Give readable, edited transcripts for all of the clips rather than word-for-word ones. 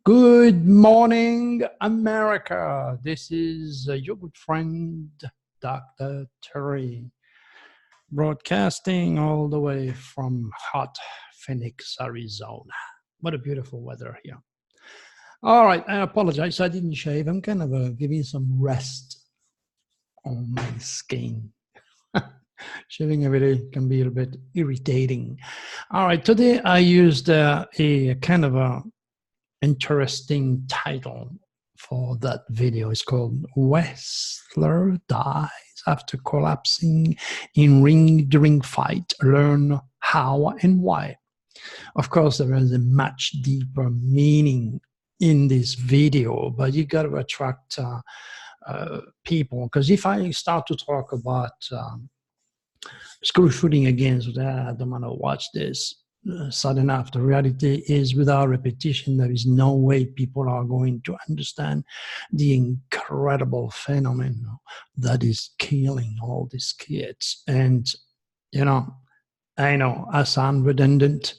Good morning, America. This is your good friend, Dr. Terry, broadcasting all the way from hot Phoenix, Arizona. What a beautiful weather here. All right, I apologize. I didn't shave. I'm kind of giving some rest on my skin. Shaving every day can be a little bit irritating. All right, today I used a kind of a interesting title for that video. It's called Wrestler Dies After Collapsing in Ring During Fight. Learn how and why. Of course, there is a much deeper meaning in this video, but you got to attract people, because if I start to talk about school shooting again, so that I don't want to watch this. Sad enough, the reality is without repetition, there is no way people are going to understand the incredible phenomenon that is killing all these kids. And, you know, I sound redundant,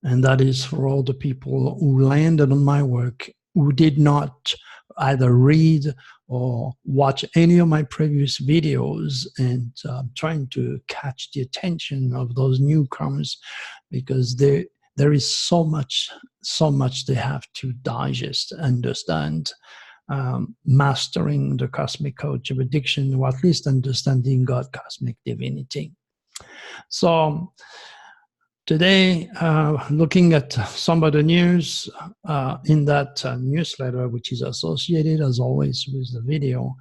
and that is for all the people who landed on my work who did not either read or watch any of my previous videos, and trying to catch the attention of those newcomers, because there is so much they have to digest, understand, mastering the cosmic coach of addiction, or at least understanding God, cosmic divinity. So today, looking at some of the news in that newsletter, which is associated, as always, with the video,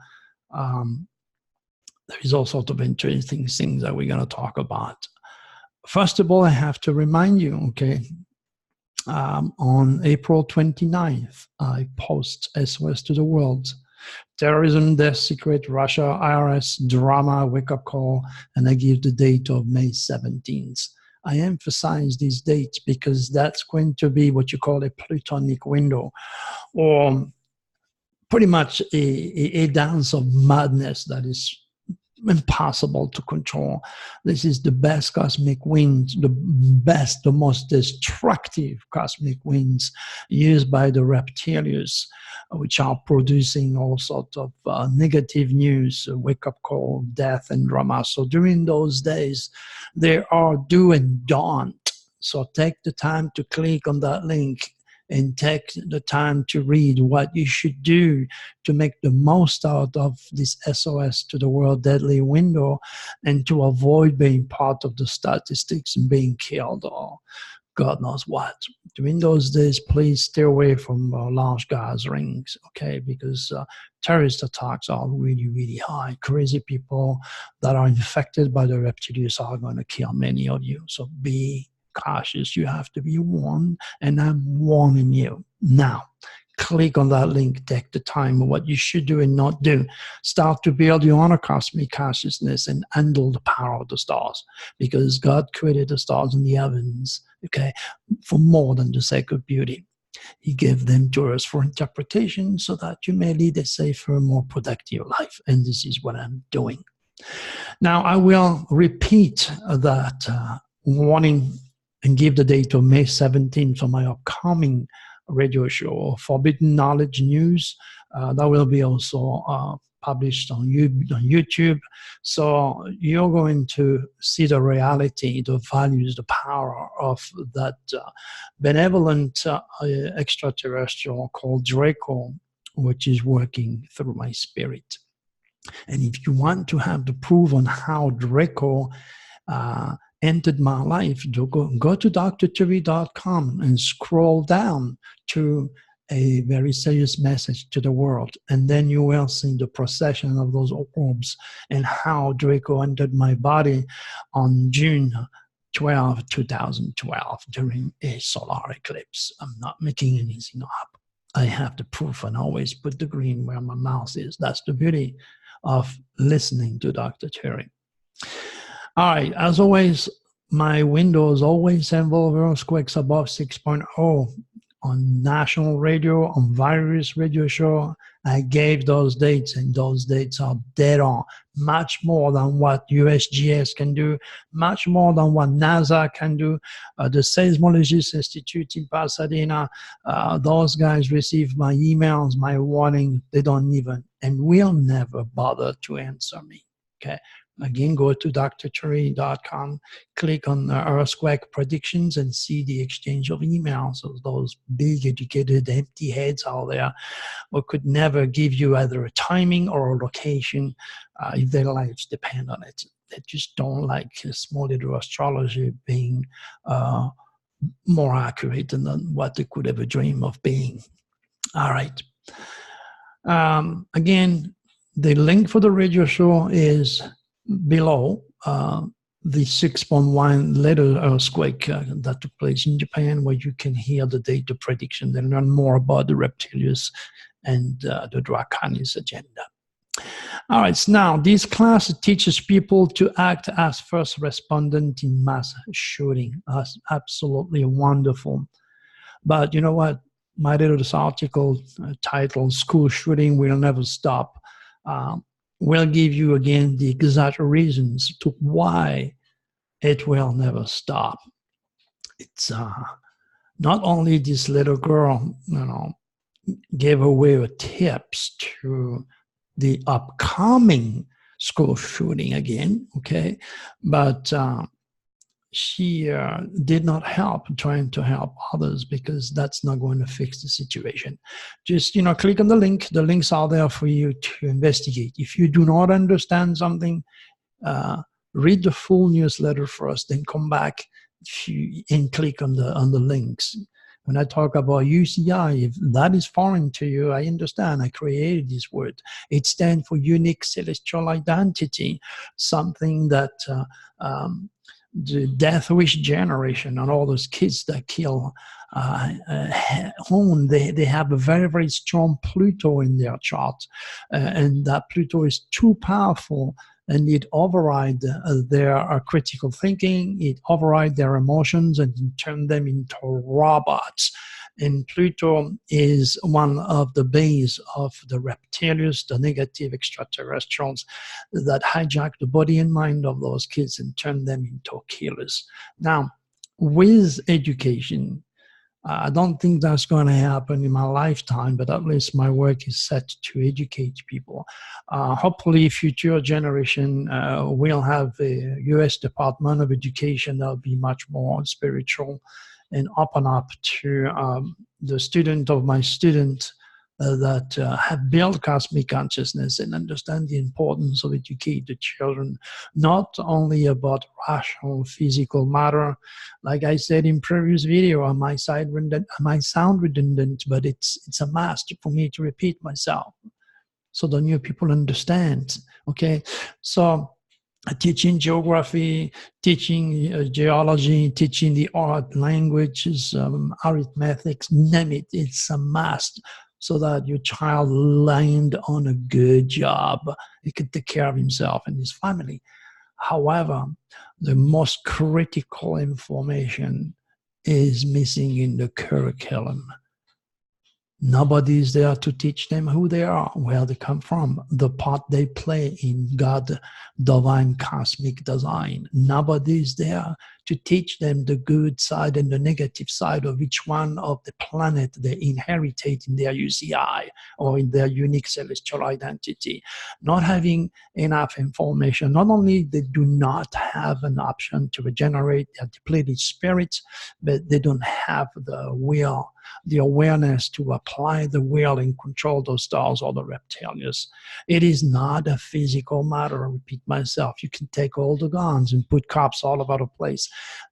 there is all sorts of interesting things that we're going to talk about. First of all, I have to remind you, okay, on April 29th, I post SOS to the World. Terrorism, Death Secret, Russia, IRS, drama, wake-up call, and I give the date of May 17th. I emphasize these dates because that's going to be what you call a plutonic window, or pretty much a dance of madness that is impossible to control. This is the best cosmic winds, the most destructive cosmic winds used by the reptilians, which are producing all sorts of negative news, wake-up call, death, and drama. So during those days, they are do and don't. So take the time to click on that link and take the time to read what you should do to make the most out of this SOS to the World deadly window, and to avoid being part of the statistics and being killed or God knows what. During those days, please stay away from large gatherings, okay? Because terrorist attacks are really, really high. Crazy people that are infected by the reptilians are going to kill many of you. So be cautious. You have to be warned, and I'm warning you now. Click on that link, take the time of what you should do and not do. Start to build your own cosmic consciousness and handle the power of the stars, because God created the stars in the heavens, okay, for more than the sake of beauty. He gave them to us for interpretation so that you may lead a safer, more productive life. And this is what I'm doing. Now, I will repeat that warning and give the date of May 17th for my upcoming radio show, Forbidden Knowledge News. That will be also published on YouTube. So you're going to see the reality, the values, the power of that benevolent extraterrestrial called Draco, which is working through my spirit. And if you want to have the proof on how Draco entered my life, go to drterry.com and scroll down to a very serious message to the world, and then you will see the procession of those orbs and how Draco entered my body on June 12, 2012 during a solar eclipse. I'm not making anything up. I have the proof, and always put the green where my mouth is. That's the beauty of listening to Dr. Terry. All right, as always, my windows always involve earthquakes above 6.0 on national radio, on various radio shows. I gave those dates, and those dates are dead on. Much more than what USGS can do, much more than what NASA can do. The Seismologist Institute in Pasadena, those guys receive my emails, my warning. They don't even and will never bother to answer me. Okay. Again, go to drterry.com, click on earthquake predictions, and see the exchange of emails of those big, educated, empty heads out there who could never give you either a timing or a location if their lives depend on it. They just don't like small little astrology being more accurate than what they could ever dream of being. All right. Again, the link for the radio show is below the 6.1 later earthquake that took place in Japan, where you can hear the data prediction and learn more about the Reptilius and the Draconis agenda. All right, so now this class teaches people to act as first respondent in mass shooting. That's absolutely wonderful. But you know what? My little article titled "School Shooting Will Never Stop" will give you again the exact reasons to why it will never stop. It's not only this little girl, gave away tips to the upcoming school shooting again, okay, but she did not help trying to help others, because that's not going to fix the situation. Just, click on the link. The links are there for you to investigate. If you do not understand something, read the full newsletter first, then come back and click on the links. When I talk about UCI, if that is foreign to you, I understand. I created this word. It stands for Unique Celestial Identity, something that the Death Wish generation and all those kids that kill they have a very, very strong Pluto in their chart, and that Pluto is too powerful, and it overrides their critical thinking, it overrides their emotions, and turn them into robots. And Pluto is one of the base of the reptilians, the negative extraterrestrials that hijack the body and mind of those kids and turn them into killers. Now, with education, I don't think that's going to happen in my lifetime, but at least my work is set to educate people. Hopefully, future generation will have a U.S. Department of Education that will be much more spiritual and open up to the student of my student that have built cosmic consciousness and understand the importance of educate the children, not only about rational physical matter. Like I said in previous video, I might sound redundant, but it's a must for me to repeat myself so the new people understand. Okay, so teaching geography, teaching geology, teaching the art, languages, arithmetics, name it, it's a must, so that your child land on a good job. He can take care of himself and his family. However, the most critical information is missing in the curriculum. Nobody is there to teach them who they are, where they come from, the part they play in God's divine cosmic design. Nobody is there to teach them the good side and the negative side of each one of the planet they inherited in their UCI or in their unique celestial identity. Not having enough information, not only they do not have an option to regenerate their depleted spirits, but they don't have the will, the awareness to apply the will and control those stars or the reptilians. It is not a physical matter. I repeat myself. You can take all the guns and put cops all over the place.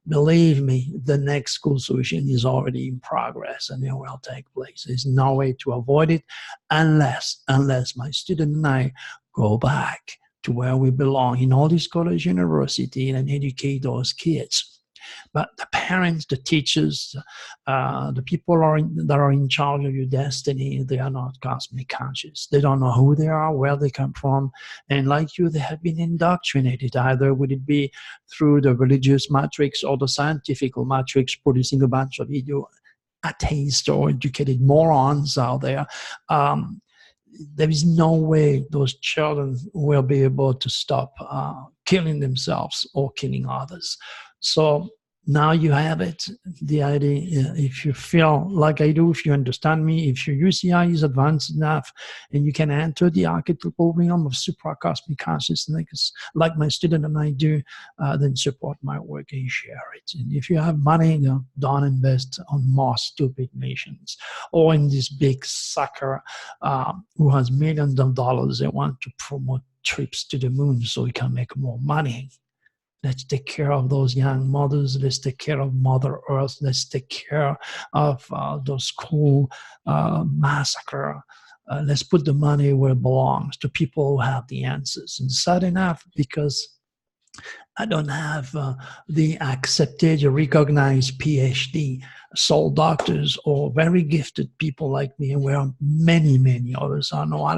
Believe me, the next school solution is already in progress and it will take place. There's no way to avoid it unless my student and I go back to where we belong in all these college, university, and educate those kids. But the parents, the teachers, the people that are in charge of your destiny, they are not cosmic conscious. They don't know who they are, where they come from. And like you, they have been indoctrinated. Either would it be through the religious matrix or the scientific matrix, producing a bunch of atheists or educated morons out there, there is no way those children will be able to stop killing themselves or killing others. So now you have it. The idea, if you feel like I do, if you understand me, if your UCI is advanced enough and you can enter the archetypal realm of supracosmic consciousness, like my student and I do, then support my work and share it. And if you have money, don't invest on more stupid nations or in this big sucker who has millions of dollars that want to promote trips to the moon so he can make more money. Let's take care of those young mothers. Let's take care of Mother Earth. Let's take care of those school massacre. Let's put the money where it belongs, to people who have the answers. And sad enough, because I don't have the accepted or recognized PhD soul doctors or very gifted people like me, and where many, many others are not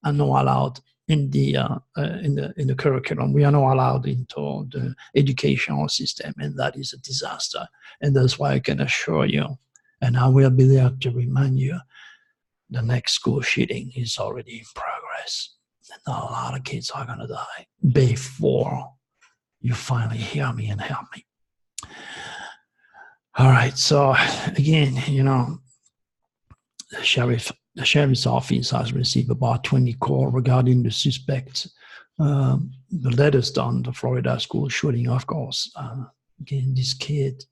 allowed in the curriculum. We are not allowed into the educational system, and that is a disaster. And that's why I can assure you, and I will be there to remind you, the next school shooting is already in progress. And a lot of kids are going to die before you finally hear me and help me. All right, so again, the sheriff's office has received about 20 calls regarding the suspect. The latest on the Florida school shooting, of course. Again, this kid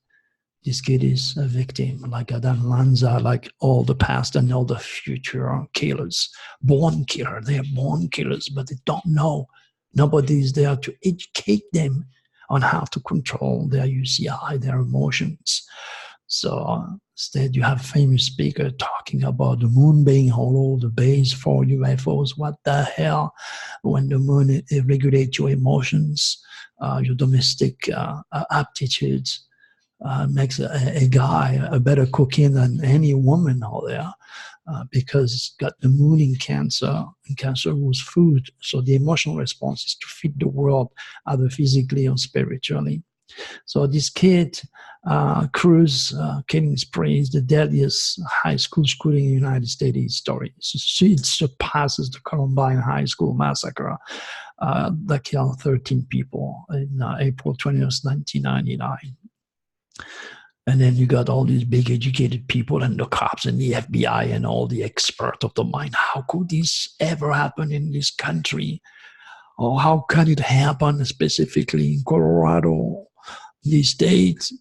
is a victim, like Adam Lanza, like all the past and all the future killers. Born killer, they're born killers, but they don't know. Nobody is there to educate them on how to control their UCI, their emotions. So instead, you have a famous speaker talking about the moon being hollow, the base for UFOs. What the hell? When the moon regulates your emotions, your domestic aptitudes, makes a guy a better cookie than any woman out there, because it's got the moon in Cancer, and Cancer was food. So the emotional response is to feed the world, either physically or spiritually. So this kid, Cruz killing spree, is the deadliest high school shooting in the United States history. It surpasses the Columbine High School massacre that killed 13 people in April 20th, 1999. And then you got all these big educated people and the cops and the FBI and all the experts of the mind. How could this ever happen in this country? Or how can it happen specifically in Colorado, these states?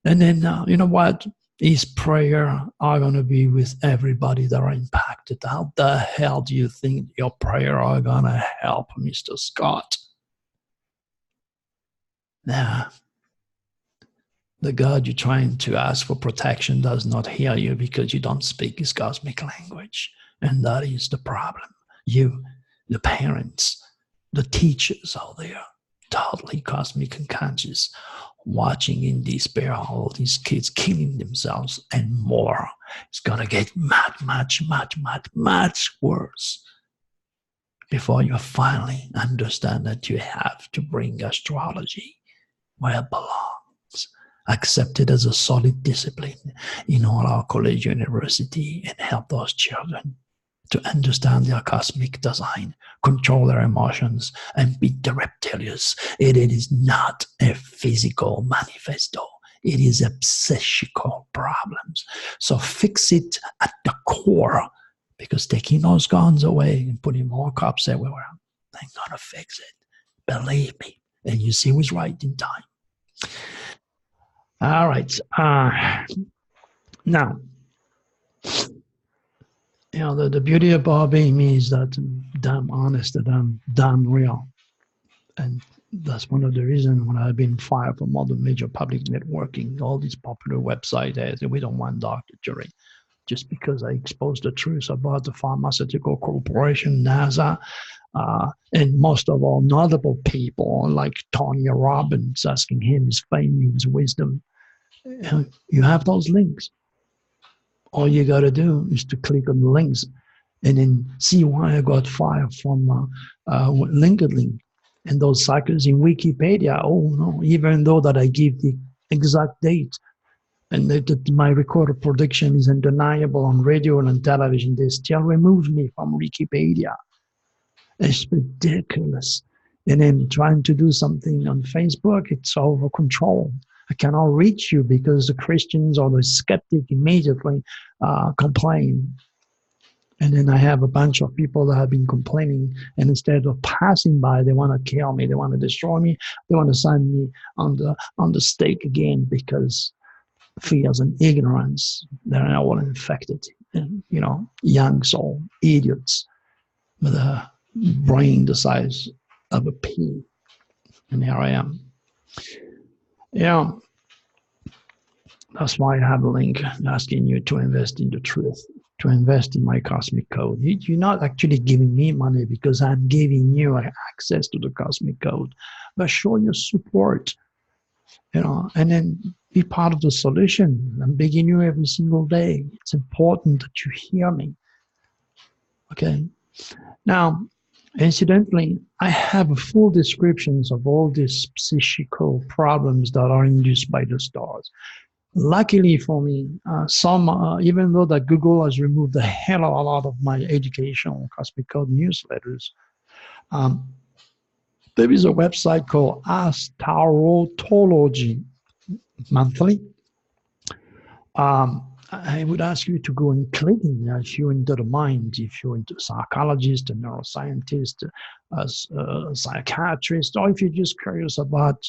And then, you know what? His prayer are going to be with everybody that are impacted. How the hell do you think your prayer are going to help, Mr. Scott? Nah. The God you're trying to ask for protection does not hear you because you don't speak his cosmic language. And that is the problem. You, the parents, the teachers out there, totally cosmic and conscious, watching in despair all these kids killing themselves and more. It's going to get much worse before you finally understand that you have to bring astrology where it belongs, accepted as a solid discipline in all our college, university, and help those children to understand their cosmic design, control their emotions, and beat the reptilians. It is not a physical manifesto. It is a psychical problems. So fix it at the core, because taking those guns away and putting more cops everywhere, they're going to fix it. Believe me. And you see who's right in time. All right. Now, you know, the beauty about being me is that I'm damn honest and I'm damn real. And that's one of the reasons when I've been fired from all the major public networking, all these popular websites, we don't want Dr. Jury. Just because I exposed the truth about the pharmaceutical corporation, NASA, and most of all notable people like Tony Robbins, asking him his fame, his wisdom. You have those links. All you got to do is to click on the links and then see why I got fired from LinkedIn. And those cycles in Wikipedia, oh no, even though that I give the exact date, and my record of production is undeniable on radio and on television. They still remove me from Wikipedia. It's ridiculous. And then trying to do something on Facebook, it's over control. I cannot reach you because the Christians or the skeptic immediately complain. And then I have a bunch of people that have been complaining, and instead of passing by, they want to kill me, they want to destroy me, they want to send me on the stake again because fears and ignorance, they're all infected. And, you know, young soul, idiots with a brain the size of a pea. And here I am. Yeah, that's why I have a link asking you to invest in the truth, to invest in my cosmic code. You're not actually giving me money because I'm giving you access to the cosmic code, but show your support, you know, and then be part of the solution. I'm begging you every single day. It's important that you hear me. Okay. Now, incidentally, I have full descriptions of all these psychical problems that are induced by the stars. Luckily for me, even though that Google has removed the hell of a lot of my educational cosmic code newsletters, there is a website called Astrology Monthly. I would ask you to go and click in there if you're into the mind, if you're into psychologist, a neuroscientist, a psychiatrist, or if you're just curious about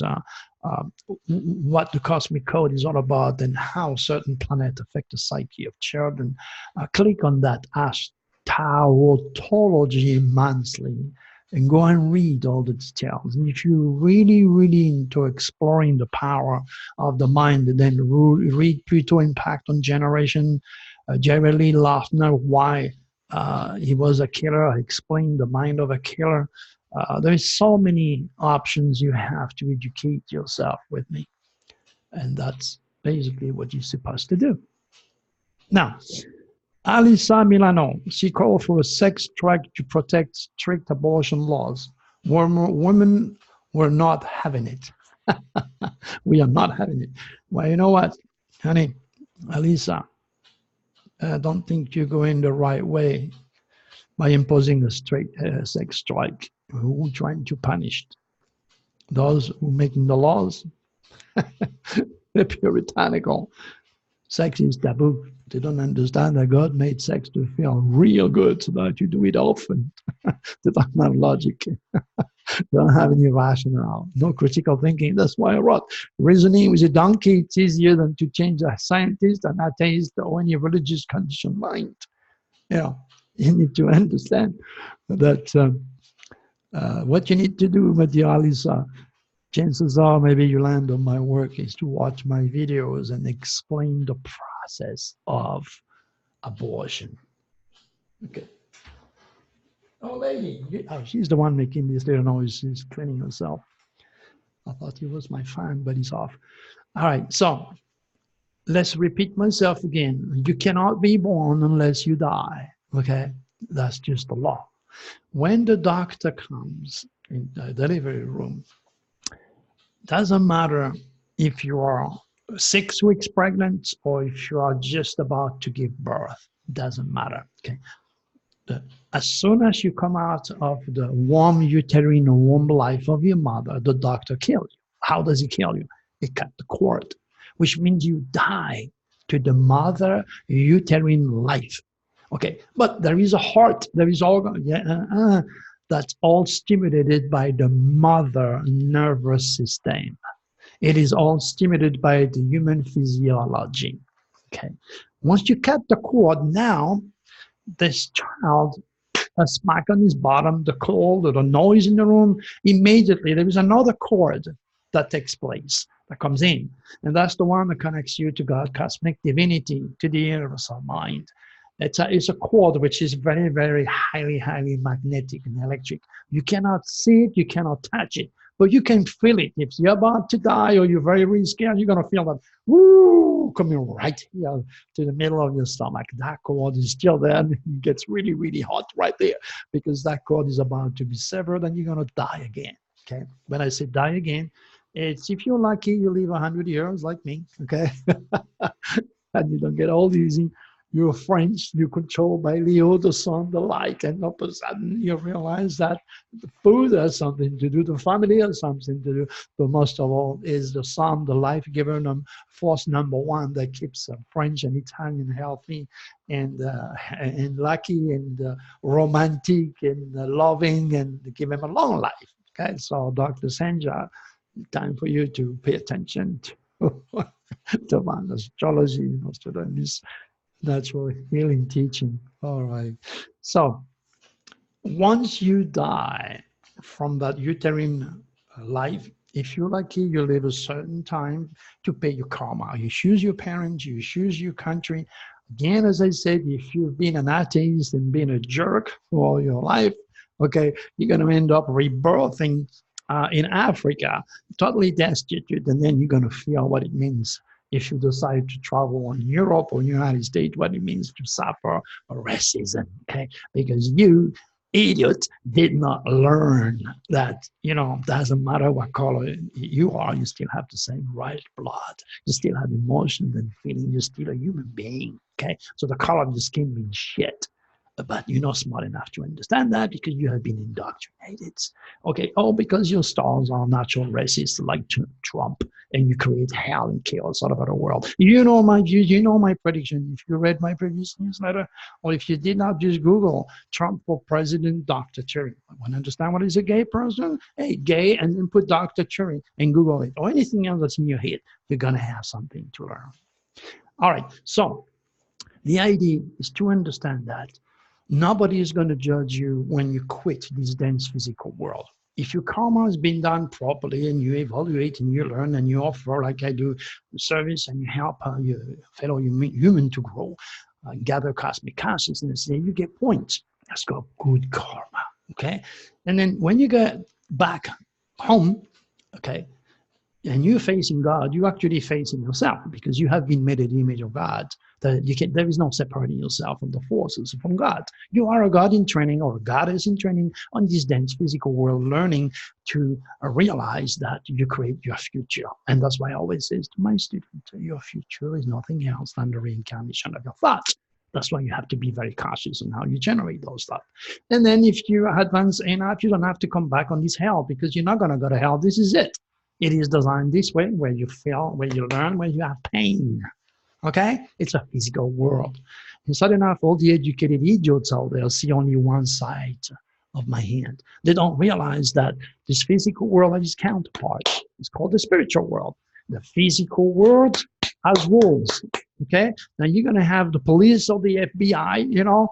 what the cosmic code is all about and how certain planets affect the psyche of children. Click on that Astrology Monthly and go and read all the details. And if you're really, really into exploring the power of the mind, then read Pluto Impact on Generation, Jerry Lee Loughner, why he was a killer. I explained the mind of a killer. There's so many options you have to educate yourself with me. And that's basically what you're supposed to do. Now, Alyssa Milano, she called for a sex strike to protect strict abortion laws. Women were not having it. We are not having it. Well, you know what, honey, Alyssa, I don't think you're going the right way by imposing a straight sex strike. Who are trying to punish those who are making the laws? They're puritanical. Sex is taboo. They don't understand that God made sex to feel real good so that you do it often. They don't have logic. They don't have any rationale. No critical thinking. That's why I wrote, reasoning with a donkey, it's easier than to change a scientist, an atheist, or any religious conditioned mind. You know, you need to understand that what you need to do, my dear Alyssa, chances are maybe you land on my work is to watch my videos and explain the process of abortion. Okay. Oh, lady. Oh, she's the one making this little noise. She's cleaning herself. I thought he was my fan, but he's off. All right. So let's repeat myself again. You cannot be born unless you die. Okay. That's just the law. When the doctor comes in the delivery room, doesn't matter if you are 6 weeks pregnant or if you are just about to give birth. Doesn't matter. Okay. As soon as you come out of the warm uterine womb life of your mother, the doctor kills you. How does he kill you? He cut the cord, which means you die to the mother uterine life. Okay, but there is a heart, there is organ, that's all stimulated by the mother nervous system. It is all stimulated by the human physiology. Okay, once you cut the cord, now this child, a smack on his bottom, the cold or the noise in the room, immediately there is another cord that takes place, that comes in. And that's the one that connects you to God, cosmic divinity, to the universal mind. It's a cord which is very, very highly magnetic and electric. You cannot see it, you cannot touch it, but you can feel it. If you're about to die or you're very, really scared, you're going to feel that, woo, coming right here to the middle of your stomach. That cord is still there and it gets really, really hot right there because that cord is about to be severed and you're going to die again. Okay. When I say die again, It's if you're lucky, you live 100 years like me, okay? And you don't get old easy. You're French, you're controlled by Leo, the sun, the light, and all of a sudden you realize that the food has something to do, the family has something to do, but most of all is the sun, the life giver, force number one that keeps French and Italian healthy and lucky and romantic and loving and give them a long life. Okay, so Dr. Senja, time for you to pay attention to divine astrology, to this natural healing teaching. All right. So once you die from that uterine life, if you're lucky, you live a certain time to pay your karma. You choose your parents, you choose your country. Again, as I said, if you've been an atheist and been a jerk for all your life, okay, you're going to end up rebirthing in Africa, totally destitute, and then you're going to feel what it means if you decide to travel in Europe or United States, what it means to suffer racism, okay? Because you, idiot, did not learn that, doesn't matter what color you are, you still have the same right blood. You still have emotions and feelings. You're still a human being, okay? So the color of your skin means shit. But you're not smart enough to understand that because you have been indoctrinated. Okay, all because your stars are natural racists like Trump, and you create hell and chaos all over the world. You know my views, you know my prediction. If you read my previous newsletter, or if you did not, just Google Trump for President Dr. Cherry. I want to understand what is a gay person? Hey, gay, and then put Dr. Cherry and Google it, or anything else that's in your head. You're going to have something to learn. All right, so the idea is to understand that nobody is going to judge you when you quit this dense physical world. If your karma has been done properly and you evaluate and you learn and you offer, like I do, service and you help your fellow human to grow, gather cosmic consciousness, then you get points. That's called good karma, okay? And then when you get back home, okay, and you're facing God, you're actually facing yourself because you have been made in the image of God. There is no separating yourself from the forces, from God. You are a God in training or a goddess in training on this dense physical world, learning to realize that you create your future. And that's why I always say to my students, your future is nothing else than the reincarnation of your thoughts. That's why you have to be very cautious on how you generate those thoughts. And then if you advance enough, you don't have to come back on this hell because you're not going to go to hell. This is it. It is designed this way, where you feel, where you learn, where you have pain. Okay? It's a physical world. And suddenly enough, all the educated idiots out there see only one side of my hand. They don't realize that this physical world has its counterpart. It's called the spiritual world. The physical world has rules. Okay? Now you're going to have the police or the FBI,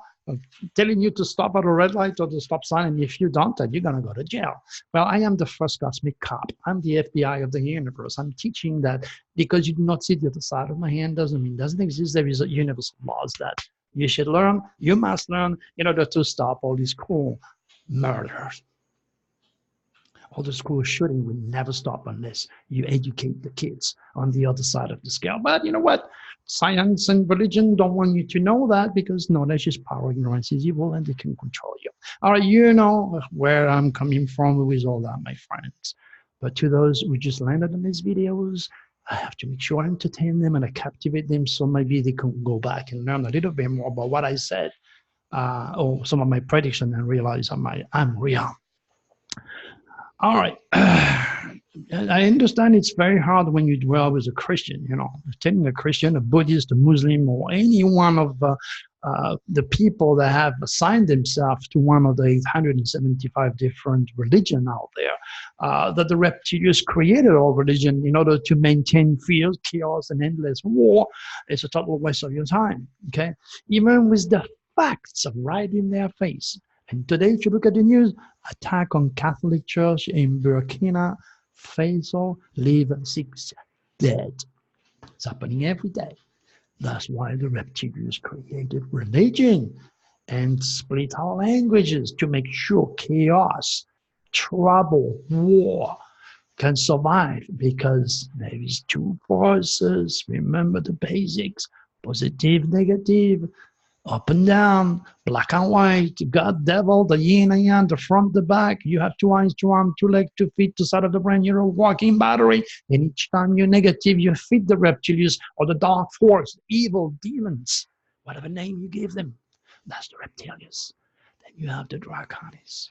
telling you to stop at a red light or the stop sign, and if you don't, then you're going to go to jail. Well, I am the first cosmic cop. I'm the FBI of the universe. I'm teaching that because you do not see the other side of my hand doesn't mean it doesn't exist. There is a universal laws that you should learn, you must learn in order to stop all these cool murders. All the school shooting will never stop unless you educate the kids on the other side of the scale. But you know what? Science and religion don't want you to know that because knowledge is power, ignorance is evil, and they can control you. All right, you know where I'm coming from with all that, my friends. But to those who just landed on these videos, I have to make sure I entertain them and I captivate them so maybe they can go back and learn a little bit more about what I said or some of my predictions and realize I'm real. All right. I understand it's very hard when you dwell with a Christian, telling a Christian, a Buddhist, a Muslim, or any one of the people that have assigned themselves to one of the 875 different religions out there, that the reptilians created all religion in order to maintain fear, chaos, and endless war. It's a total waste of your time, okay? Even with the facts right in their face. And today, if you look at the news, attack on Catholic Church in Burkina Faso, leave 6 dead. It's happening every day. That's why the reptilians created religion and split our languages to make sure chaos, trouble, war can survive because there is 2 forces. Remember the basics, positive, negative. up and down, black and white, God, devil, the yin and yang, the front, the back. You have two eyes, two arms, two legs, 2 feet, 2 sides of the brain. You're a walking battery. And each time you're negative, you feed the reptilians or the dark force, evil demons, whatever name you give them. That's the reptilians. Then you have the draconis.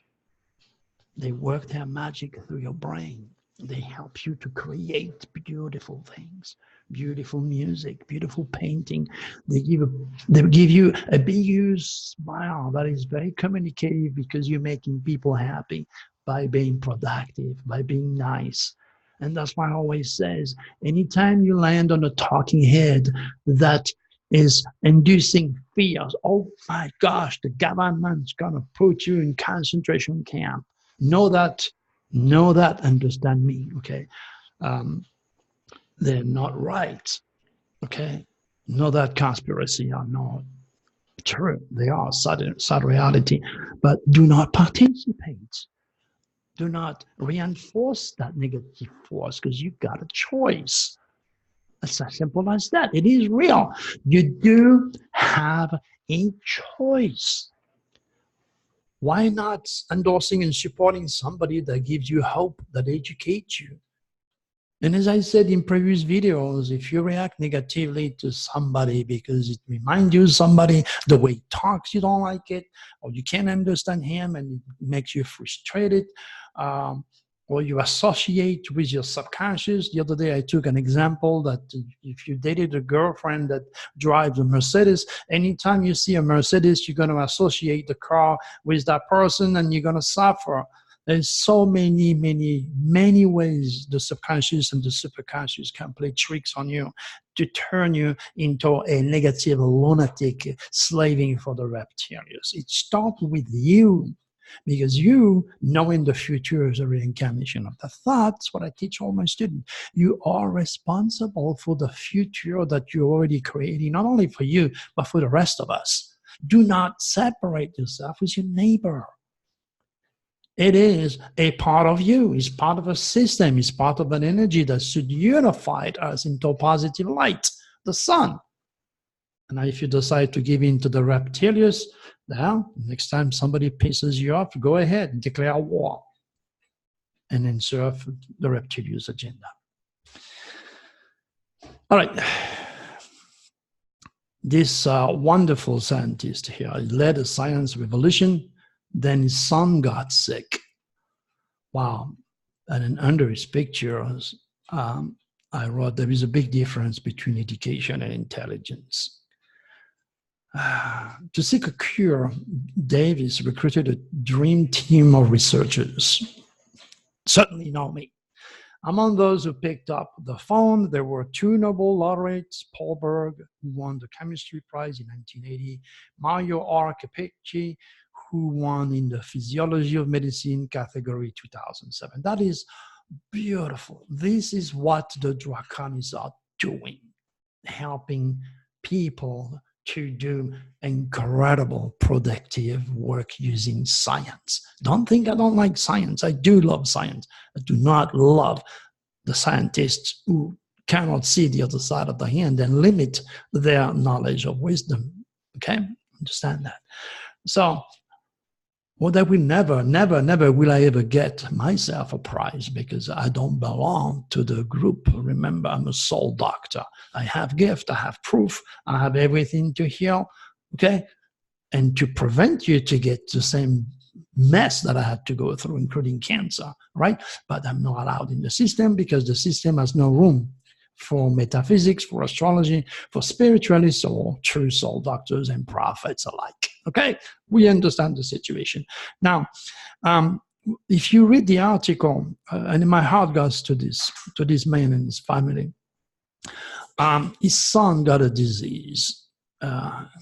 They work their magic through your brain. They help you to create beautiful things, beautiful music, beautiful painting. They give you a big smile that is very communicative because you're making people happy by being productive, by being nice. And that's why I always says, anytime you land on a talking head that is inducing fears, oh my gosh, the government's gonna put you in concentration camp. Know that, understand me, okay? They're not right, okay? Know that conspiracy are not true. They are sad reality, but do not participate. Do not reinforce that negative force because you got a choice. It's as simple as that. It is real. You do have a choice. Why not endorsing and supporting somebody that gives you hope, that educates you? And as I said in previous videos, if you react negatively to somebody because it reminds you of somebody, the way he talks, you don't like it, or you can't understand him and it makes you frustrated, or you associate with your subconscious. The other day I took an example that if you dated a girlfriend that drives a Mercedes, anytime you see a Mercedes, you're going to associate the car with that person and you're going to suffer. There's so many ways the subconscious and the superconscious can play tricks on you to turn you into a negative lunatic slaving for the reptilians. It starts with you. Because you, knowing the future is a reincarnation of the thoughts, what I teach all my students, you are responsible for the future that you're already creating, not only for you, but for the rest of us. Do not separate yourself with your neighbor. It is a part of you. It's part of a system. It's part of an energy that should unify us into a positive light, the sun. And if you decide to give in to the reptilians, now, next time somebody pisses you off, go ahead and declare war and then serve the reptilians' agenda. All right. This wonderful scientist here led a science revolution. Then his son got sick. Wow. And then under his pictures, I wrote, there is a big difference between education and intelligence. To seek a cure, Davis recruited a dream team of researchers. Certainly not me. Among those who picked up the phone, there were 2 Nobel laureates, Paul Berg, who won the chemistry prize in 1980, Mario R. Capecchi, who won in the physiology of medicine category 2007. That is beautiful. This is what the draconis are doing, helping people to do incredible productive work using science. Don't think I don't like science. I do love science. I do not love the scientists who cannot see the other side of the hand and limit their knowledge or wisdom. Okay? Understand that. So, well, that will never will I ever get myself a prize because I don't belong to the group. Remember, I'm a soul doctor. I have gift, I have proof, I have everything to heal, okay? And to prevent you to get the same mess that I had to go through, including cancer, right? But I'm not allowed in the system because the system has no room for metaphysics, for astrology, for spiritualists, or true soul doctors and prophets alike. Okay, we understand the situation. Now, if you read the article, and my heart goes to this man and his family. His son got a disease, and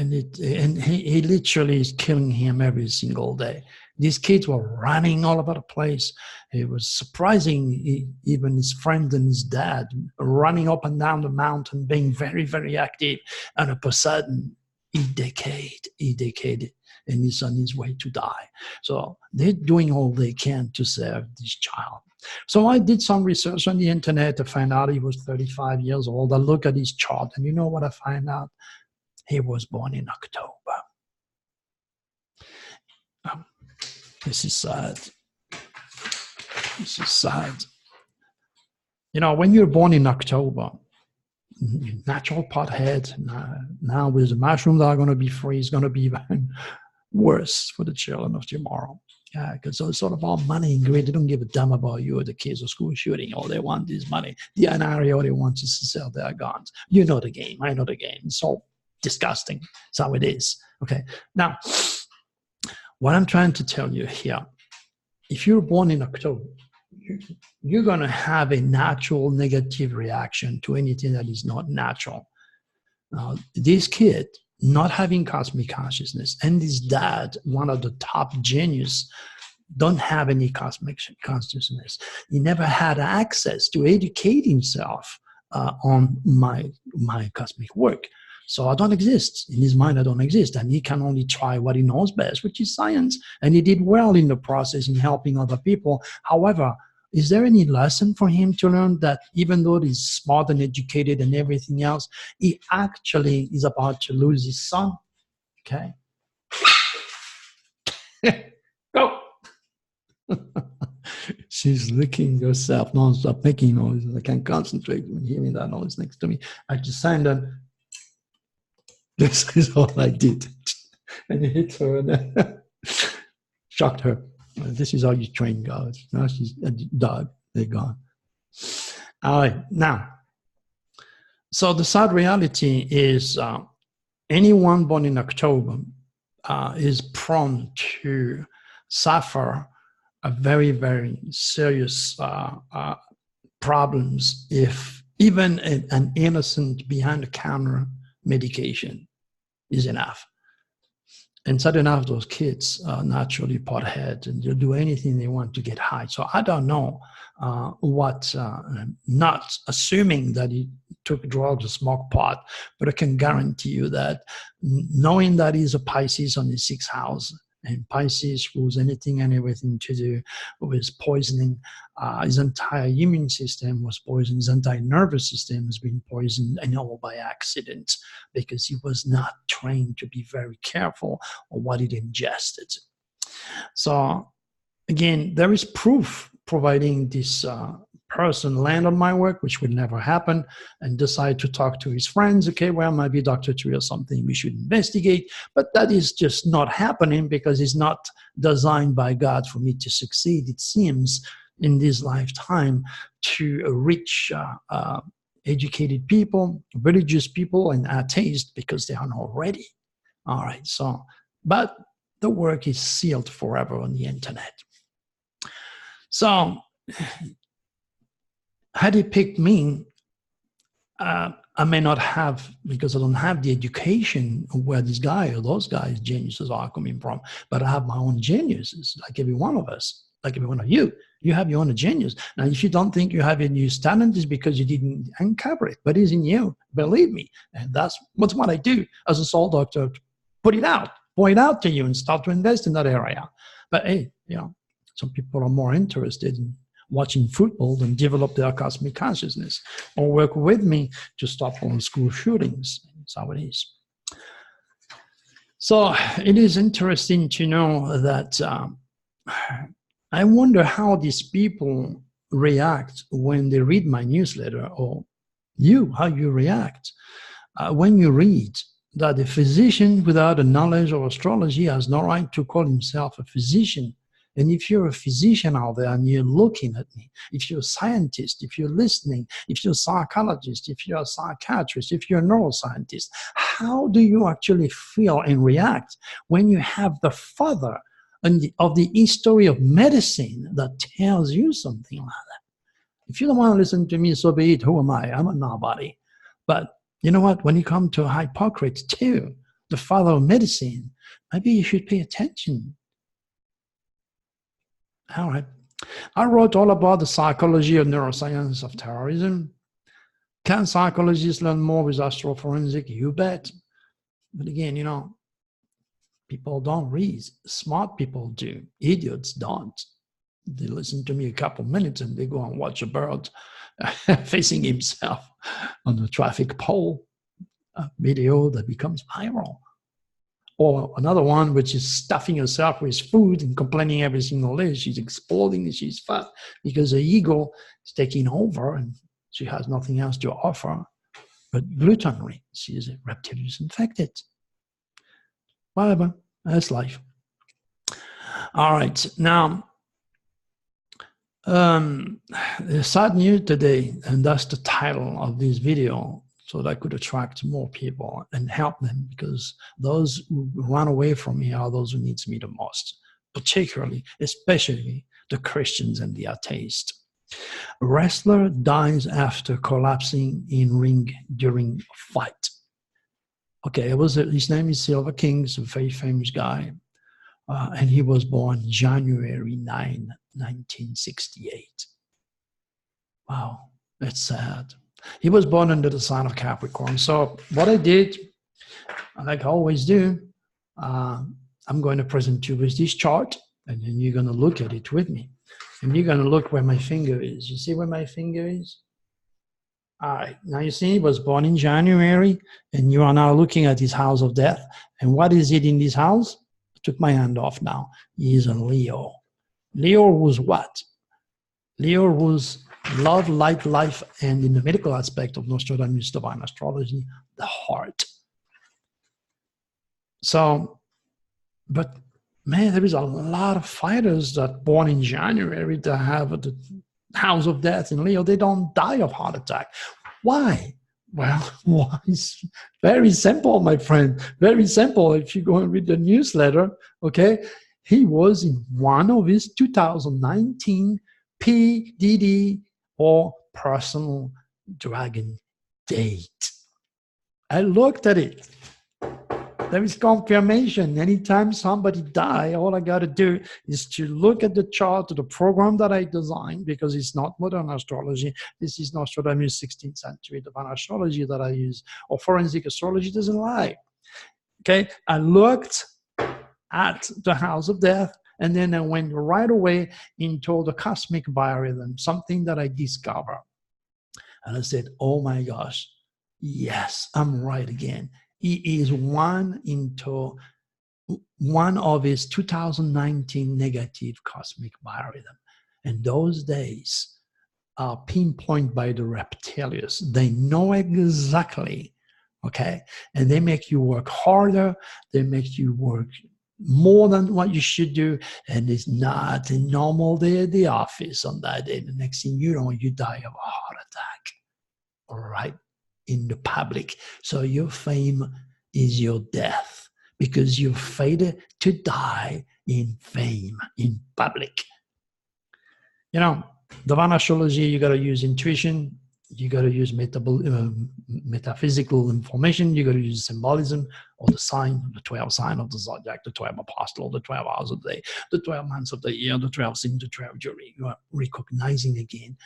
he literally is killing him every single day. These kids were running all over the place. It was surprising, even his friend and his dad running up and down the mountain, being very, very active. And all of a sudden, he decayed, and he's on his way to die. So they're doing all they can to save this child. So I did some research on the internet to find out he was 35 years old. I look at his chart, and you know what I find out? He was born in October. This is sad. This is sad. You know, when you're born in October, natural pothead, now with the mushrooms that are going to be free, it's going to be even worse for the children of tomorrow. Because it's sort of all money and greed. They don't give a damn about you or the kids or school shooting. All they want is money. The NRA, all they want is to sell their guns. You know the game. I know the game. It's all disgusting. It's how it is. Okay. Now, what I'm trying to tell you here, if you're born in October, you're going to have a natural negative reaction to anything that is not natural. Now, this kid, not having cosmic consciousness, and his dad, one of the top genius, don't have any cosmic consciousness. He never had access to educate himself on my cosmic work. So I don't exist. In his mind, I don't exist. And he can only try what he knows best, which is science. And he did well in the process in helping other people. However, is there any lesson for him to learn that even though he's smart and educated and everything else, he actually is about to lose his son? Okay. Go. She's licking herself non-stop, making noises. I can't concentrate when hearing that noise next to me. I just signed on. This is all I did. And it hit her and shocked her. This is how you train gods. Now she's a dog. They're gone. All right. Now, so the sad reality is anyone born in October is prone to suffer a very, very serious problems if even an innocent behind-the-counter medication is enough. And suddenly enough, those kids are naturally potheads and they'll do anything they want to get high. So I don't know not assuming that he took drugs or smoked pot, but I can guarantee you that knowing that he's a Pisces on his 6th house, and Pisces rules anything and everything to do with poisoning. His entire immune system was poisoned. His entire nervous system has been poisoned, and all by accident, because he was not trained to be very careful on what he ingested. So again, there is proof providing this person land on my work, which would never happen, and decide to talk to his friends. Okay, well, maybe Dr. Tree or something we should investigate, but that is just not happening because it's not designed by God for me to succeed, it seems, in this lifetime to reach educated people, religious people, and atheists because they are not ready. All right, so, but the work is sealed forever on the internet. So, had he picked me, I may not have, because I don't have the education where this guy or those guys, geniuses, are coming from, but I have my own geniuses, like every one of us, like every one of you. You have your own genius. Now, if you don't think you have a new talent, it's because you didn't uncover it, but it's in you, believe me. And that's what I do as a soul doctor, put it out, point out to you and start to invest in that area. But hey, you know, some people are more interested in watching football and develop their cosmic consciousness, or work with me to stop all school shootings. That's how it is. So it is interesting to know that I wonder how these people react when they read my newsletter, or how you react when you read that a physician without a knowledge of astrology has no right to call himself a physician. And if you're a physician out there and you're looking at me, if you're a scientist, if you're listening, if you're a psychologist, if you're a psychiatrist, if you're a neuroscientist, how do you actually feel and react when you have the father of the history of medicine that tells you something like that? If you don't want to listen to me, so be it. Who am I? I'm a nobody. But you know what? When you come to Hippocrates too, the father of medicine, maybe you should pay attention. All right. I wrote all about the psychology of neuroscience of terrorism. Can psychologists learn more with astroforensic? You bet. But again, you know, people don't read. Smart people do. Idiots don't. They listen to me a couple minutes and they go and watch a bird facing himself on the traffic pole. video that becomes viral. Or another one, which is stuffing herself with food and complaining every single day. She's exploding, she's fat because her ego is taking over and she has nothing else to offer but gluten. She is reptilian infected. Whatever, that's life. All right, now, the sad news today, and that's the title of this video, so that I could attract more people and help them, because those who run away from me are those who needs me the most, particularly, especially the Christians and the atheists. A wrestler dies after collapsing in ring during a fight. Okay, his name is Silver King, he's a very famous guy, and he was born January 9, 1968. Wow, that's sad. He was born under the sign of Capricorn. So what I did, like I always do, I'm going to present you with this chart, and then you're going to look at it with me. And you're going to look where my finger is. You see where my finger is? All right. Now you see he was born in January, and you are now looking at his house of death. And what is it in this house? I took my hand off now. He is a Leo. Leo was what? Leo was love, light, life, and in the medical aspect of Nostradamus divine astrology, the heart. So, but man, there is a lot of fighters that born in January that have the house of death in Leo. They don't die of heart attack. Why? Well, why? It's very simple, my friend. Very simple. If you go and read the newsletter, okay, he was in one of his 2019 PDD or personal dragon date. I looked at it. There is confirmation. Anytime somebody dies, all I got to do is to look at the chart, the program that I designed, because it's not modern astrology. This is Nostradamus 16th century divine astrology that I use, or forensic astrology doesn't lie. Okay, I looked at the house of death, and then I went right away into the cosmic biorhythm, something that I discovered. And I said, oh my gosh, yes, I'm right again. He is one of his 2019 negative cosmic biorhythm. And those days are pinpointed by the reptilians. They know exactly, okay? And they make you work harder. They make you work more than what you should do. And it's not a normal day at the office on that day. The next thing you know, you die of a heart attack, all right? In the public. So your fame is your death, because you fated to die in fame, in public. You know, divine astrology, you got to use intuition, you got to use metaphysical information, you got to use symbolism, or the sign, the 12 sign of the zodiac, the 12 apostle, the 12 hours of the day, the 12 months of the year, the 12 signs, the 12 jury. You are recognizing again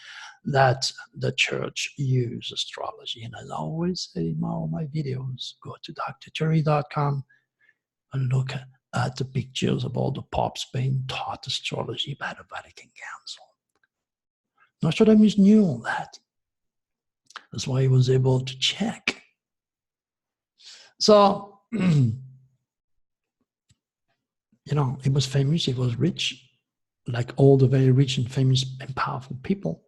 that the church uses astrology. And as I always say in all my videos, go to drterry.com and look at the pictures of all the popes being taught astrology by the Vatican Council. Nostradamus knew all that. That's why he was able to check. So, you know, he was famous, he was rich, like all the very rich and famous and powerful people.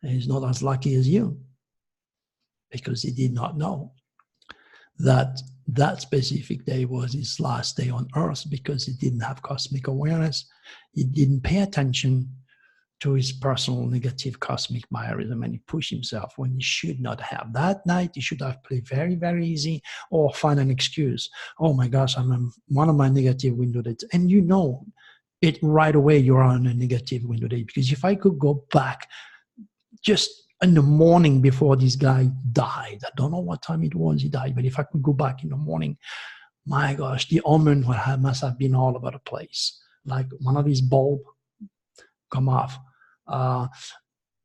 And he's not as lucky as you, because he did not know that that specific day was his last day on earth, because he didn't have cosmic awareness. He didn't pay attention to his personal negative cosmic biorhythm, and he pushed himself when he should not have. That night, he should have played very, very easy, or find an excuse. Oh my gosh, I'm on one of my negative window dates. And you know it right away, you're on a negative window date. Because if I could go back just in the morning before this guy died, I don't know what time it was he died, but if I could go back in the morning, my gosh, the omen must have been all over the place. Like one of his bulbs come off.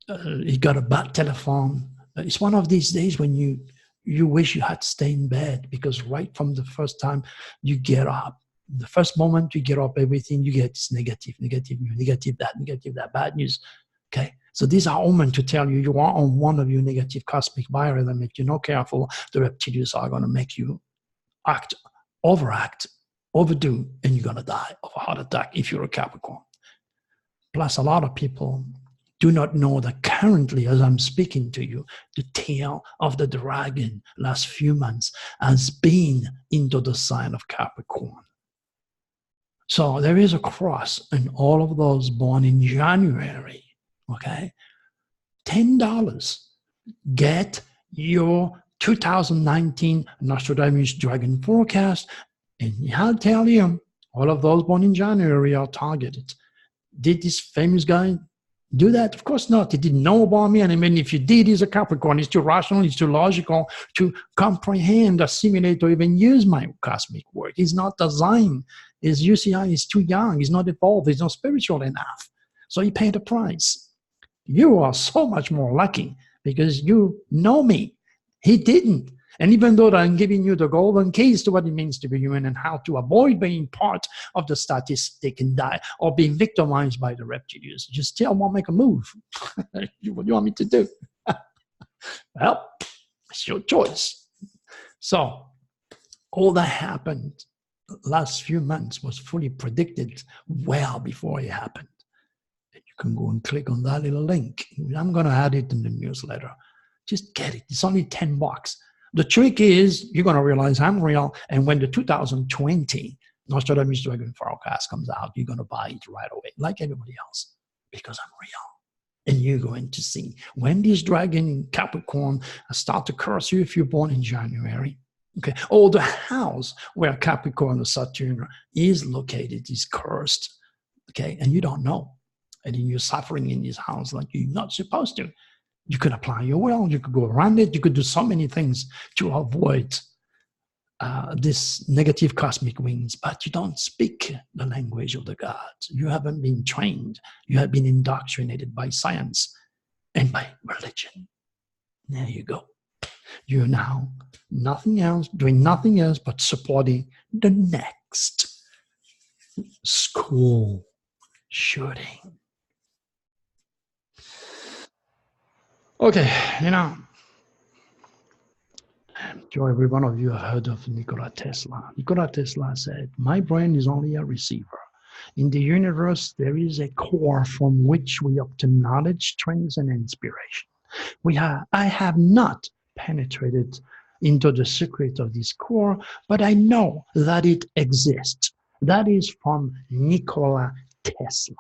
He got a bad telephone. It's one of these days when you wish you had stayed in bed, because right from the first time you get up, the first moment you get up, everything you get is negative, negative news, negative that, bad news. Okay, so these are omens to tell you you are on one of your negative cosmic virus that make you not careful. The reptilians are going to make you overact, overdo, and you're going to die of a heart attack if you're a Capricorn. Plus, a lot of people do not know that currently, as I'm speaking to you, the tail of the dragon last few months has been into the sign of Capricorn. So there is a cross in all of those born in January, okay? $10. Get your 2019 Nostradamus Dragon forecast, and I'll tell you, all of those born in January are targeted. Did this famous guy do that? Of course not. He didn't know about me. And I mean, if you did, he's a Capricorn. He's too rational, he's too logical to comprehend, assimilate, or even use my cosmic word. He's not designed. His UCI is too young. He's not evolved. He's not spiritual enough. So he paid a price. You are so much more lucky because you know me. He didn't. And even though I'm giving you the golden keys to what it means to be human and how to avoid being part of the statistic and die or being victimized by the reptilians, you still won't make a move. What do you want me to do? Well, it's your choice. So all that happened last few months was fully predicted well before it happened. And you can go and click on that little link. I'm going to add it in the newsletter. Just get it. It's only $10. The trick is you're going to realize I'm real. And when the 2020 Nostradamus Dragon forecast comes out, you're going to buy it right away, like everybody else, because I'm real. And you're going to see when this dragon in Capricorn start to curse you if you're born in January. Okay, or the house where Capricorn or Saturn is located is cursed. Okay, and you don't know. And then you're suffering in this house like you're not supposed to. You could apply your will, you could go around it, you could do so many things to avoid this negative cosmic winds, but you don't speak the language of the gods. You haven't been trained. You have been indoctrinated by science and by religion. There you go. You're now doing nothing else but supporting the next school shooting. Okay, I'm sure every one of you have heard of Nikola Tesla. Nikola Tesla said, "My brain is only a receiver. In the universe, there is a core from which we obtain knowledge, strength, and inspiration. I have not penetrated into the secret of this core, but I know that it exists." That is from Nikola Tesla.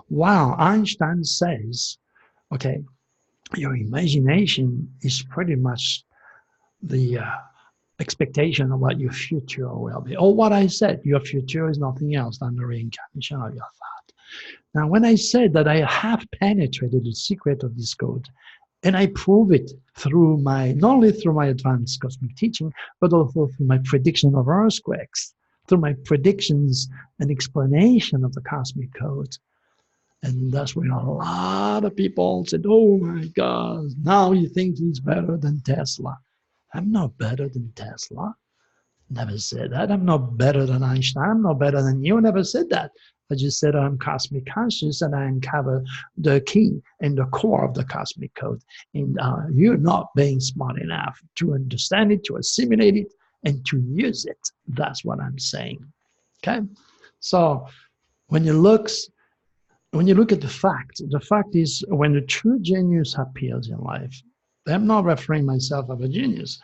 While Einstein says, okay, your imagination is pretty much the expectation of what your future will be. Or what I said, your future is nothing else than the reincarnation of your thought. Now, when I said that I have penetrated the secret of this code, and I prove it through not only through my advanced cosmic teaching, but also through my prediction of earthquakes, through my predictions and explanation of the cosmic code. And that's when a lot of people said, "Oh my God, now you think he's better than Tesla." I'm not better than Tesla. Never said that. I'm not better than Einstein. I'm not better than you. Never said that. I just said I'm cosmic conscious and I uncover the key and the core of the cosmic code. And you're not being smart enough to understand it, to assimilate it, and to use it. That's what I'm saying. Okay? So when you look at the fact is when the true genius appears in life, I'm not referring myself as a genius.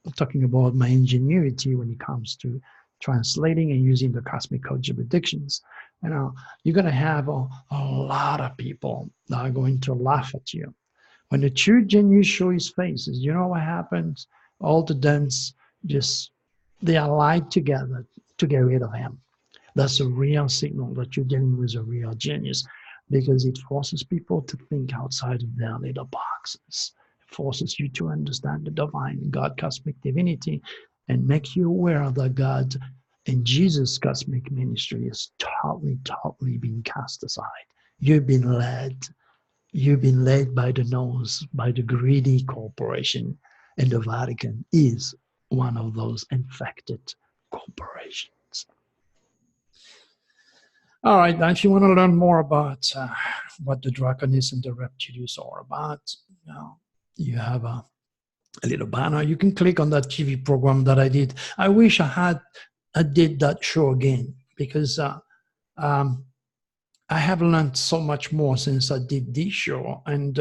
I'm talking about my ingenuity when it comes to translating and using the cosmic code predictions. You're going to have a lot of people that are going to laugh at you. When the true genius shows his faces, you know what happens? All the dunce they are allied together to get rid of him. That's a real signal that you're dealing with a real genius, because it forces people to think outside of their little boxes. It forces you to understand the divine God, cosmic divinity, and make you aware that God and Jesus' cosmic ministry is totally being cast aside. You've been led. You've been led by the nose, by the greedy corporation, and the Vatican is one of those infected corporations. All right, now if you want to learn more about what the Draconis and the Reptilius are about, you have a little banner. You can click on that TV program that I did. I wish I did that show again, because I have learned so much more since I did this show. And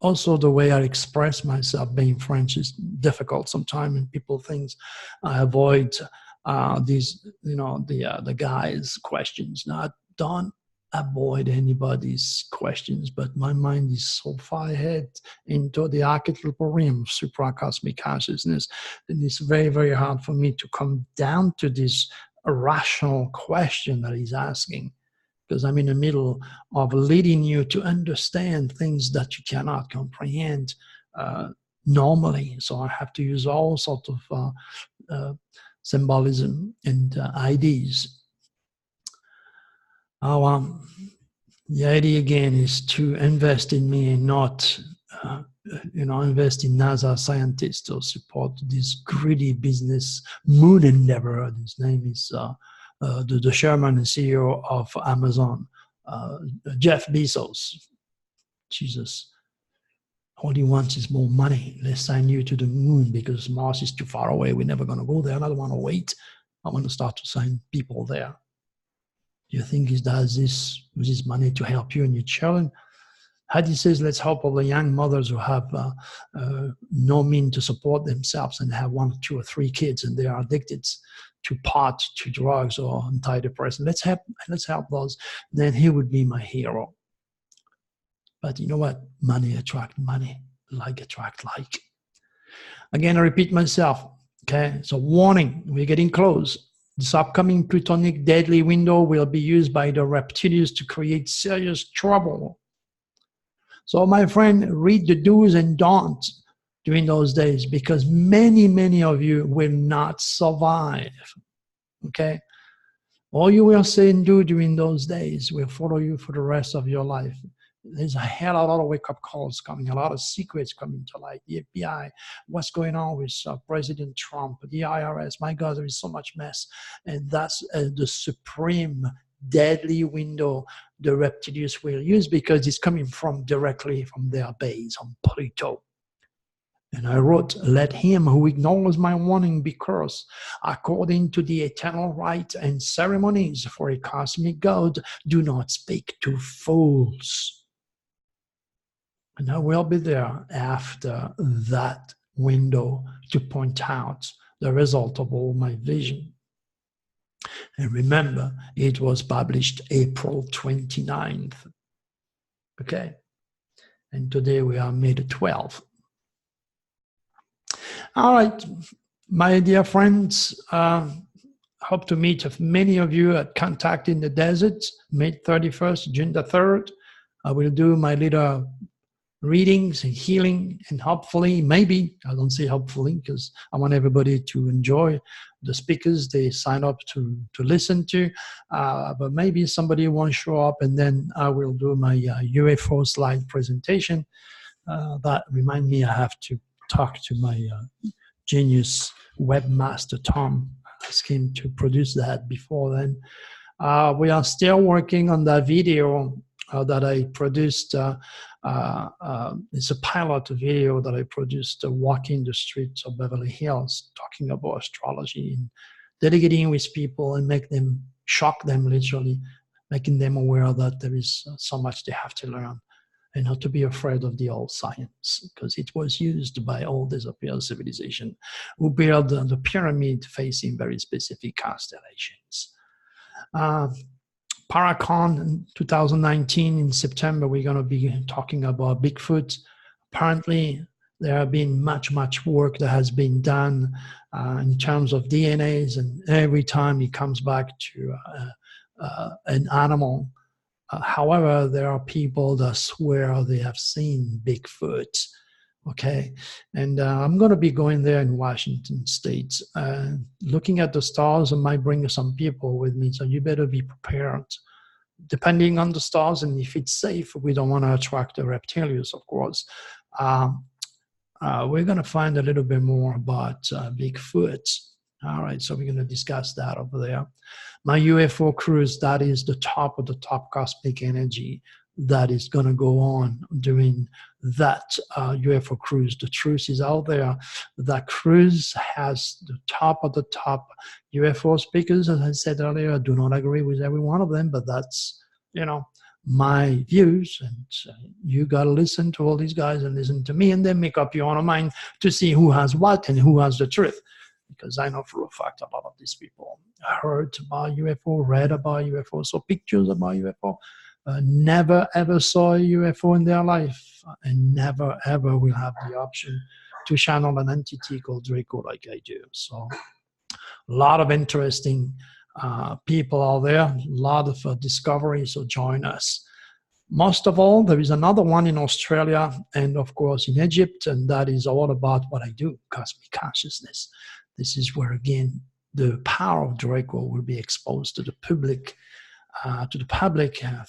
also the way I express myself, being French, is difficult sometimes, and people think I avoid these, the guys' questions. Now, I don't avoid anybody's questions, but my mind is so far ahead into the archetypal realm of supracosmic consciousness, and it's very, very hard for me to come down to this rational question that he's asking, because I'm in the middle of leading you to understand things that you cannot comprehend normally. So I have to use all sorts of symbolism and ideas. The idea again is to invest in me and not, invest in NASA scientists or support this greedy business moon endeavor. His name is the chairman and CEO of Amazon, Jeff Bezos. Jesus, all he wants is more money. Let's sign you to the moon because Mars is too far away. We're never going to go there. I don't want to wait. I want to start to sign people there. Do you think he does this with his money to help you and your children? Hadi says, let's help all the young mothers who have no means to support themselves and have 1, 2, or 3 kids, and they are addicted to pot, to drugs, or antidepressants. Let's help those. Then he would be my hero. But you know what? Money attracts money. Like attract like. Again, I repeat myself. Okay, so warning, we're getting close. This upcoming plutonic deadly window will be used by the reptilians to create serious trouble. So my friend, read the do's and don'ts during those days, because many, many of you will not survive, okay? All you will say and do during those days will follow you for the rest of your life. There's a hell of a lot of wake-up calls coming, a lot of secrets coming to light. The FBI, what's going on with President Trump, the IRS. My God, there is so much mess. And that's the supreme deadly window the reptilians will use, because it's coming directly from their base on Pluto. And I wrote, let him who ignores my warning be cursed, according to the eternal rite and ceremonies for a cosmic God. Do not speak to fools. And I will be there after that window to point out the result of all my vision. And remember, it was published April 29th. Okay? And today we are May the 12th. All right, my dear friends, hope to meet many of you at Contact in the Desert, May 31st, June the 3rd. I will do my little readings and healing, and hopefully, maybe, I don't say hopefully because I want everybody to enjoy the speakers they sign up to listen to, but maybe somebody won't show up, and then I will do my UFO slide presentation. That remind me I have to talk to my genius webmaster, Tom. Ask him to produce that before then. We are still working on that video that I produced. It's a pilot video that I produced, walking the streets of Beverly Hills, talking about astrology and delegating with people and shock them literally, making them aware that there is so much they have to learn and not to be afraid of the old science, because it was used by all disappeared civilization who built the pyramid facing very specific constellations. Paracon in 2019 in September, we're going to be talking about Bigfoot. Apparently, there have been much work that has been done in terms of DNAs, and every time he comes back to an animal. However, there are people that swear they have seen Bigfoot. Okay, and I'm going to be going there in Washington State. Looking at the stars, I might bring some people with me, so you better be prepared. Depending on the stars, and if it's safe, we don't want to attract the reptilians, of course. We're going to find a little bit more about Bigfoot. All right, so we're going to discuss that over there. My UFO cruise, that is the top of the top cosmic energy that is going to go on during that UFO cruise. The truth is out there. That cruise has the top of the top UFO speakers. As I said earlier, I do not agree with every one of them, but that's, you know, my views. And you got to listen to all these guys and listen to me, and then make up your own mind to see who has what and who has the truth. Because I know for a fact a lot of these people heard about UFO, read about UFO, saw pictures about UFO, never ever saw a UFO in their life, and never ever will have the option to channel an entity called Draco like I do. So a lot of interesting people out there, a lot of discoveries, so join us. Most of all, there is another one in Australia and of course in Egypt, and that is all about what I do, cosmic consciousness. This is where, again, the power of Draco will be exposed to the public,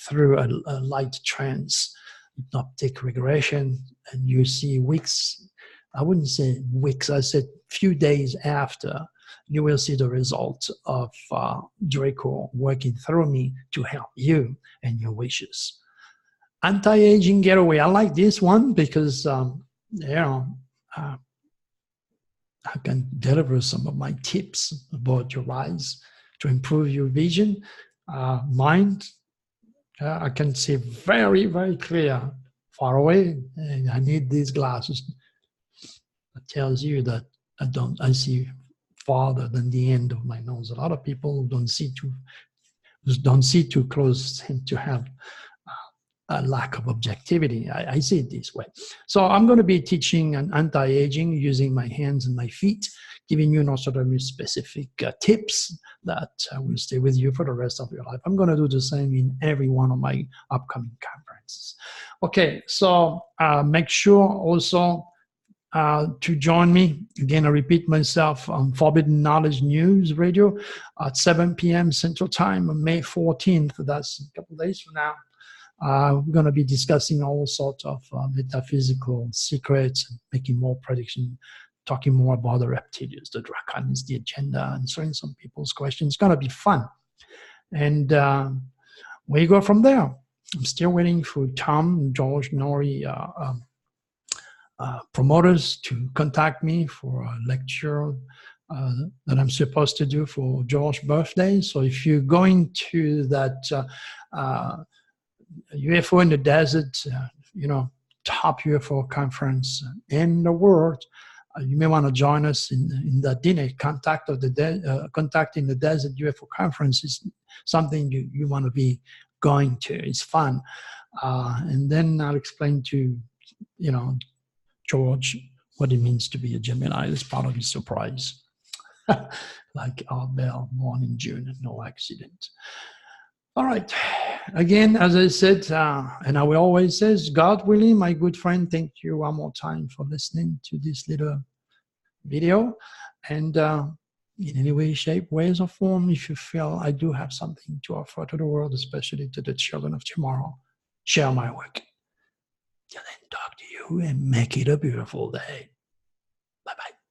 through a light trance, hypnotic regression, and you see weeks, I wouldn't say weeks, I said few days after, you will see the result of Draco working through me to help you and your wishes. Anti-aging getaway, I like this one because, I can deliver some of my tips about your eyes to improve your vision, mind. I can see very, very clear far away, and I need these glasses. It tells you that I see farther than the end of my nose. A lot of people don't see too close seem to have a lack of objectivity. I see it this way. So I'm going to be teaching an anti-aging using my hands and my feet, giving you Nostradamus specific tips that will stay with you for the rest of your life. I'm going to do the same in every one of my upcoming conferences. Okay, so make sure also to join me. Again, I repeat myself on Forbidden Knowledge News Radio at 7 p.m. Central Time on May 14th. That's a couple of days from now. We're going to be discussing all sorts of metaphysical secrets, and making more prediction, talking more about the reptilians, the draconians, the agenda, answering some people's questions. It's going to be fun. And we go from there. I'm still waiting for Tom, George, Nori, promoters to contact me for a lecture that I'm supposed to do for George's birthday. So if you're going to that UFO in the Desert, top UFO conference in the world, you may want to join us in that dinner. Contacting the Desert UFO conference is something you want to be going to. It's fun. And then I'll explain to, George what it means to be a Gemini. It's part of his surprise. Like Art Bell, born in June, no accident. All right. Again, as I said, and I will always say, God willing, my good friend, thank you one more time for listening to this little video. And in any way, shape, ways, or form, if you feel I do have something to offer to the world, especially to the children of tomorrow, share my work. Till then, talk to you and make it a beautiful day. Bye-bye.